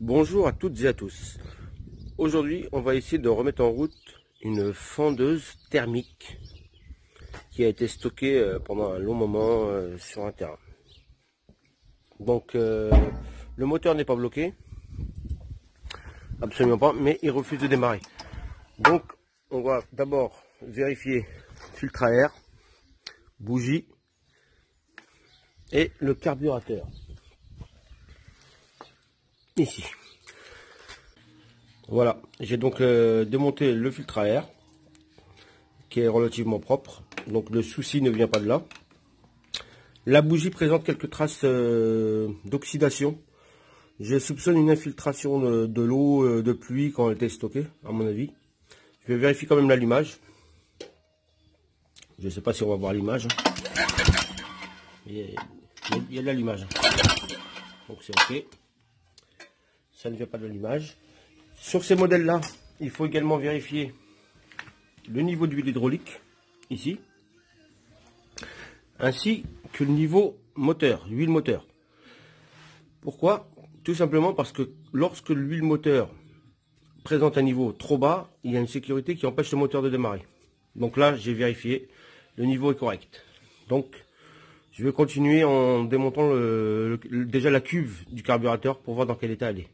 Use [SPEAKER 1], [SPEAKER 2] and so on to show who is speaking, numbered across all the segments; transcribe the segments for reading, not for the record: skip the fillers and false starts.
[SPEAKER 1] Bonjour à toutes et à tous. Aujourd'hui, on va essayer de remettre en route une fendeuse thermique qui a été stockée pendant un long moment sur un terrain. Donc, le moteur n'est pas bloqué, absolument pas, mais il refuse de démarrer. Donc, on va d'abord vérifier filtre à air, bougie et le carburateur. Ici. Voilà, j'ai donc démonté le filtre à air qui est relativement propre, donc le souci ne vient pas de là. La bougie présente quelques traces d'oxydation. Je soupçonne une infiltration de l'eau de pluie quand elle était stockée, à mon avis. Je vais vérifier quand même l'allumage. Je ne sais pas si on va voir l'image. Il y a de l'allumage. Donc c'est ok. Ça ne vient pas de l'allumage. Sur ces modèles-là, il faut également vérifier le niveau d'huile hydraulique, ici, ainsi que le niveau moteur, l'huile moteur. Pourquoi? Tout simplement parce que lorsque l'huile moteur présente un niveau trop bas, il y a une sécurité qui empêche le moteur de démarrer. Donc là, j'ai vérifié, le niveau est correct. Donc, je vais continuer en démontant déjà la cuve du carburateur pour voir dans quel état elle est.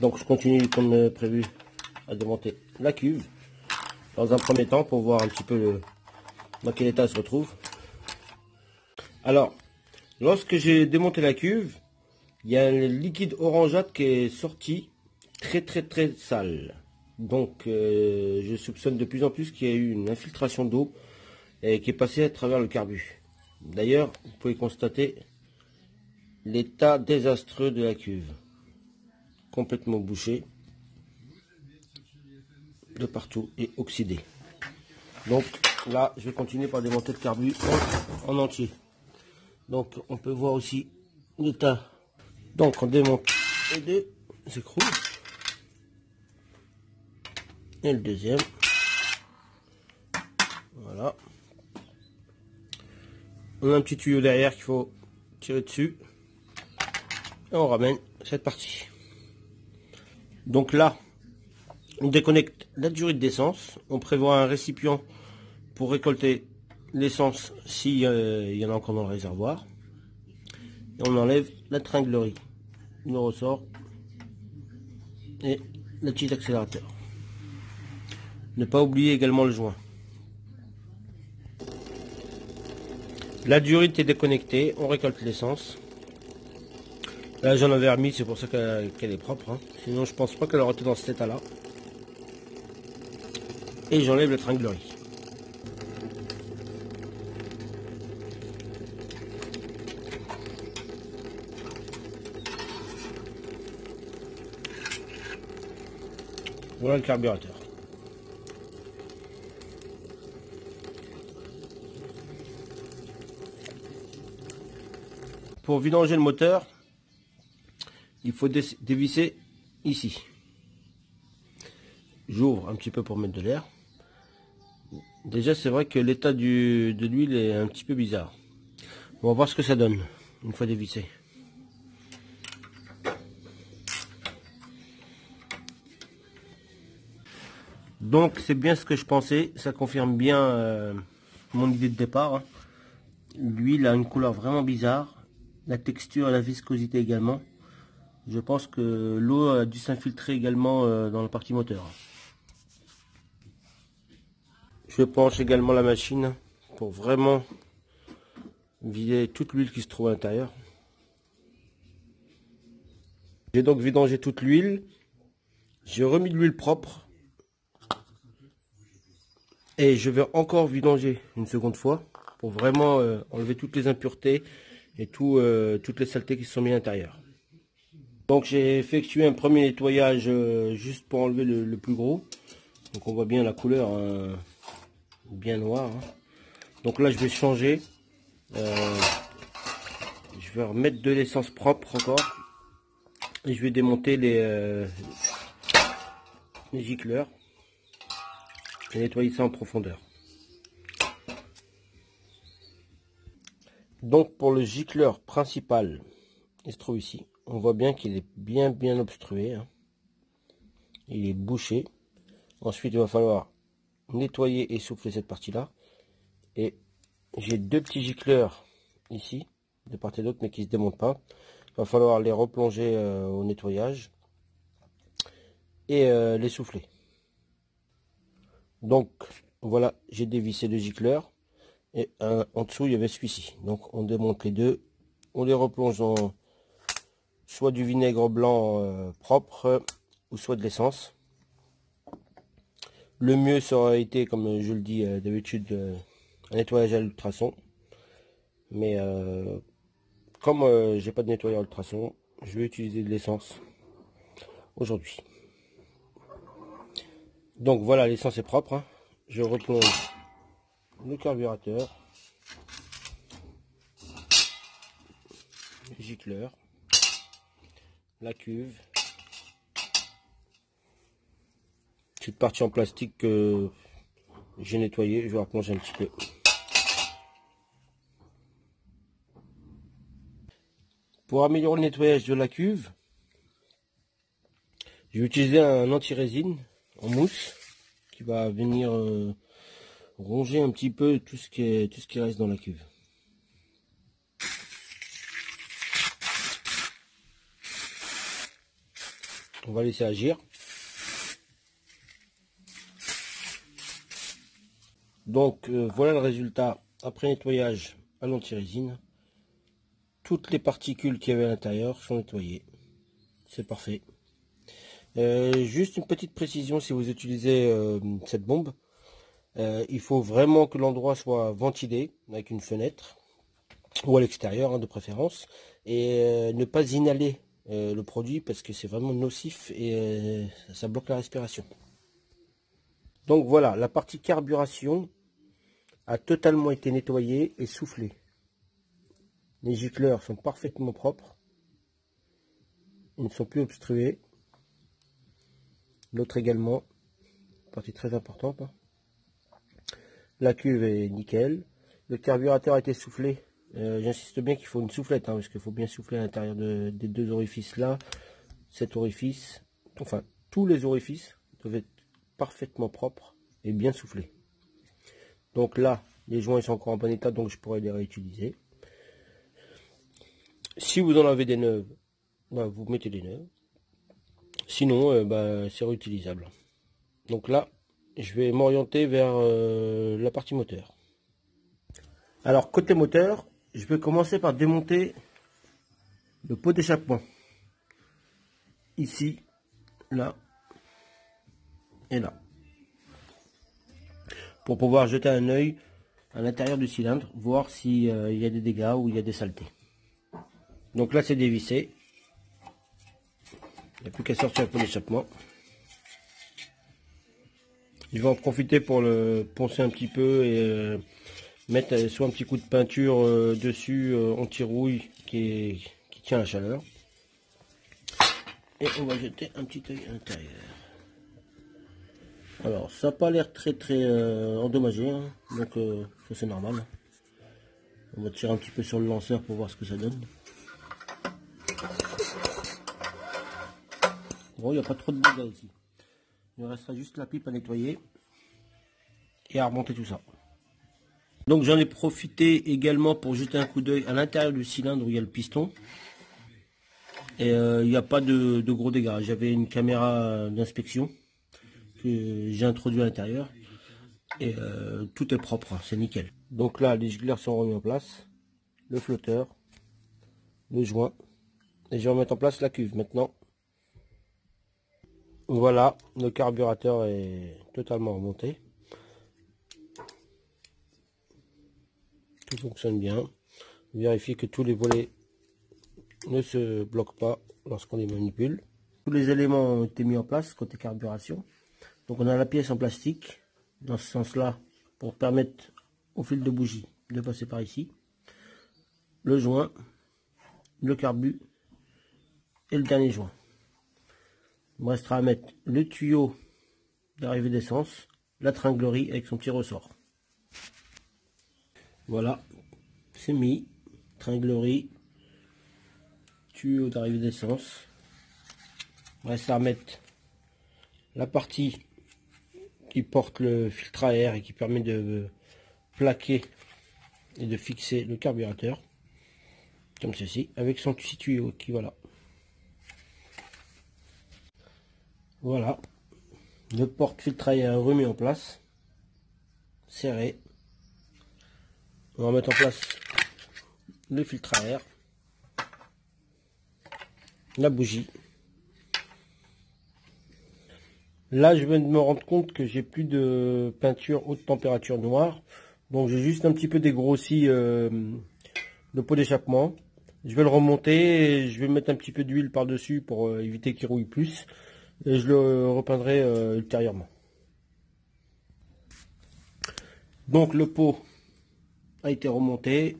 [SPEAKER 1] Donc je continue comme prévu à démonter la cuve dans un premier temps pour voir un petit peu dans quel état elle se retrouve. Alors, lorsque j'ai démonté la cuve, il y a un liquide orangeâtre qui est sorti très sale. Donc je soupçonne de plus en plus qu'il y a eu une infiltration d'eau qui est passée à travers le carbu. D'ailleurs, vous pouvez constater l'état désastreux de la cuve. Complètement bouché de partout et oxydé. Donc là, je vais continuer par démonter le carbu en entier. Donc on peut voir aussi l'état. Donc on démonte les deux écrous. Et le deuxième. Voilà. On a un petit tuyau derrière qu'il faut tirer dessus. Et on ramène cette partie. Donc là, on déconnecte la durite d'essence. On prévoit un récipient pour récolter l'essence s'il y en a encore dans le réservoir. Et on enlève la tringlerie, le ressort et le petit accélérateur. Ne pas oublier également le joint. La durite est déconnectée, on récolte l'essence. Là j'en avais remis, c'est pour ça qu'elle est propre. Hein. Sinon je pense pas qu'elle aurait été dans cet état là. Et j'enlève la tringlerie. Voilà le carburateur. Pour vidanger le moteur, il faut dévisser ici. J'ouvre un petit peu pour mettre de l'air. Déjà c'est vrai que l'état de l'huile est un petit peu bizarre. On va voir ce que ça donne une fois dévissé. Donc c'est bien ce que je pensais, ça confirme bien mon idée de départ. Hein. L'huile a une couleur vraiment bizarre, la texture et la viscosité également. Je pense que l'eau a dû s'infiltrer également dans la partie moteur. Je penche également la machine pour vraiment vider toute l'huile qui se trouve à l'intérieur. J'ai donc vidangé toute l'huile, j'ai remis de l'huile propre. Et je vais encore vidanger une seconde fois pour vraiment enlever toutes les impuretés et toutes les saletés qui se sont mises à l'intérieur. Donc j'ai effectué un premier nettoyage juste pour enlever le plus gros. Donc on voit bien la couleur bien noire. Hein. Donc là je vais changer. Je vais remettre de l'essence propre encore. Et je vais démonter les gicleurs. Et nettoyer ça en profondeur. Donc pour le gicleur principal, il se trouve ici. on voit bien qu'il est bien obstrué, hein. Il est bouché. Ensuite, il va falloir nettoyer et souffler cette partie-là. Et j'ai deux petits gicleurs ici, de part et d'autre, mais qui ne se démontent pas. Il va falloir les replonger au nettoyage et les souffler. Donc, voilà, j'ai dévissé deux gicleurs. Et en dessous, il y avait celui-ci. Donc, on démonte les deux. On les replonge dans soit du vinaigre blanc propre ou soit de l'essence. Le mieux, ça aurait été, comme je le dis d'habitude, un nettoyage à l'ultrason. Mais comme j'ai pas de nettoyeur à ultrason, je vais utiliser de l'essence aujourd'hui. Donc voilà, l'essence est propre, hein. Je replonge le carburateur, le gicleur, la cuve, cette partie en plastique que j'ai nettoyée, je vais la replonger un petit peu. Pour améliorer le nettoyage de la cuve, je vais utiliser un anti-résine en mousse qui va venir ronger un petit peu tout ce qui reste dans la cuve. On va laisser agir. Donc voilà le résultat après nettoyage à l'anti-résine. Toutes les particules qu'il y avait à l'intérieur sont nettoyées. C'est parfait. Juste une petite précision, si vous utilisez cette bombe, il faut vraiment que l'endroit soit ventilé avec une fenêtre ou à l'extérieur, hein, de préférence, et ne pas inhaler le produit parce que c'est vraiment nocif et ça bloque la respiration. Donc voilà, la partie carburation a totalement été nettoyée et soufflée. Les gicleurs sont parfaitement propres, ils ne sont plus obstrués. L'autre également, partie très importante, hein. La cuve est nickel. Le carburateur a été soufflé. J'insiste bien qu'il faut une soufflette, hein, parce qu'il faut bien souffler à l'intérieur des deux orifices là. Cet orifice, enfin tous les orifices doivent être parfaitement propres et bien soufflés. Donc là, les joints ils sont encore en bon état, donc je pourrais les réutiliser. Si vous en avez des neuves, bah, vous mettez des neuves. Sinon, bah, c'est réutilisable. Donc là, je vais m'orienter vers la partie moteur. Alors côté moteur, je vais commencer par démonter le pot d'échappement. Ici, là et là. Pour pouvoir jeter un œil à l'intérieur du cylindre, voir s'il y a des dégâts ou il y a des saletés. Donc là c'est dévissé. Il n'y a plus qu'à sortir le pot d'échappement. Je vais en profiter pour le poncer un petit peu et mettre soit un petit coup de peinture dessus anti-rouille qui tient la chaleur. Et on va jeter un petit œil à l'intérieur. Alors ça n'a pas l'air très endommagé, hein, donc ça c'est normal. On va tirer un petit peu sur le lanceur pour voir ce que ça donne. Bon, il n'y a pas trop de dégâts ici. Il restera juste la pipe à nettoyer et à remonter tout ça. Donc j'en ai profité également pour jeter un coup d'œil à l'intérieur du cylindre où il y a le piston. Et il n'y a pas de gros dégâts. J'avais une caméra d'inspection que j'ai introduit à l'intérieur. Et tout est propre, c'est nickel. Donc là, les gicleurs sont remis en place. Le flotteur, le joint. Et je vais remettre en place la cuve maintenant. Voilà, le carburateur est totalement remonté. Tout fonctionne bien. Vérifiez que tous les volets ne se bloquent pas lorsqu'on les manipule. Tous les éléments ont été mis en place côté carburation. Donc on a la pièce en plastique dans ce sens-là pour permettre au fil de bougie de passer par ici. Le joint, le carbu et le dernier joint. Il me restera à mettre le tuyau d'arrivée d'essence, la tringlerie avec son petit ressort. Voilà, c'est mis, tringlerie, tuyau d'arrivée d'essence. Il reste à remettre la partie qui porte le filtre à air et qui permet de plaquer et de fixer le carburateur comme ceci avec son petit tuyau qui voilà. Voilà, le porte-filtre à air remis en place, serré. On va mettre en place le filtre à air, la bougie. Là, je viens de me rendre compte que j'ai plus de peinture haute température noire, donc j'ai juste un petit peu dégrossi le pot d'échappement. Je vais le remonter et je vais mettre un petit peu d'huile par dessus pour éviter qu'il rouille plus, et je le repeindrai ultérieurement. Donc le pot a été remonté,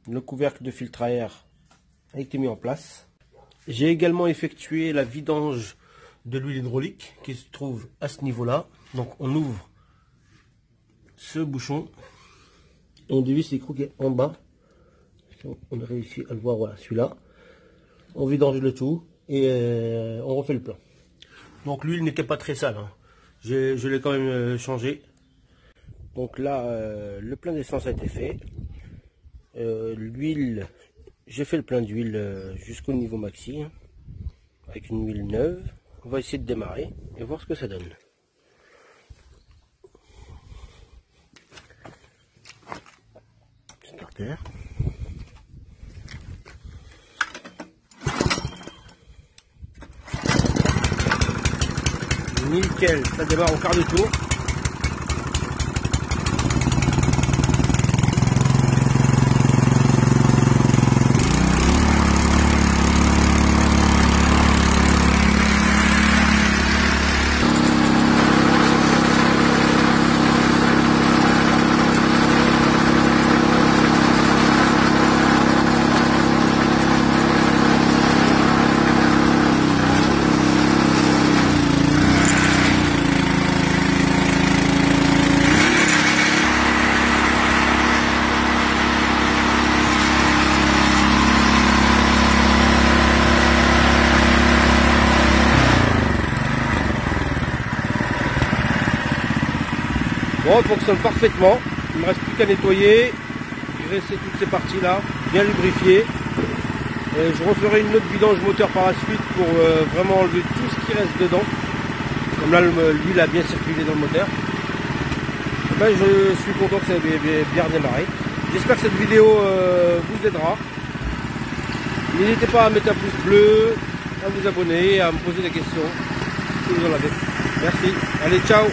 [SPEAKER 1] le couvercle de filtre à air a été mis en place. J'ai également effectué la vidange de l'huile hydraulique qui se trouve à ce niveau là. Donc on ouvre ce bouchon, on dévisse les croquets en bas, on a réussi à le voir, voilà celui-là. On vidange le tout et on refait le plein. Donc l'huile n'était pas très sale, hein. Je l'ai quand même changé. Donc là le plein d'essence a été fait, l'huile, j'ai fait le plein d'huile jusqu'au niveau maxi, hein, avec une huile neuve. On va essayer de démarrer et voir ce que ça donne. Starter. Nickel, ça démarre au quart de tour. Bon, il fonctionne parfaitement. Il ne me reste plus qu'à nettoyer, graisser toutes ces parties là, bien lubrifier. Et je referai une autre vidange moteur par la suite pour vraiment enlever tout ce qui reste dedans. Comme là l'huile a bien circulé dans le moteur. Et ben, je suis content que ça ait bien démarré. J'espère que cette vidéo vous aidera. N'hésitez pas à mettre un pouce bleu, à vous abonner, à me poser des questions si vous en avez. Merci. Allez, ciao.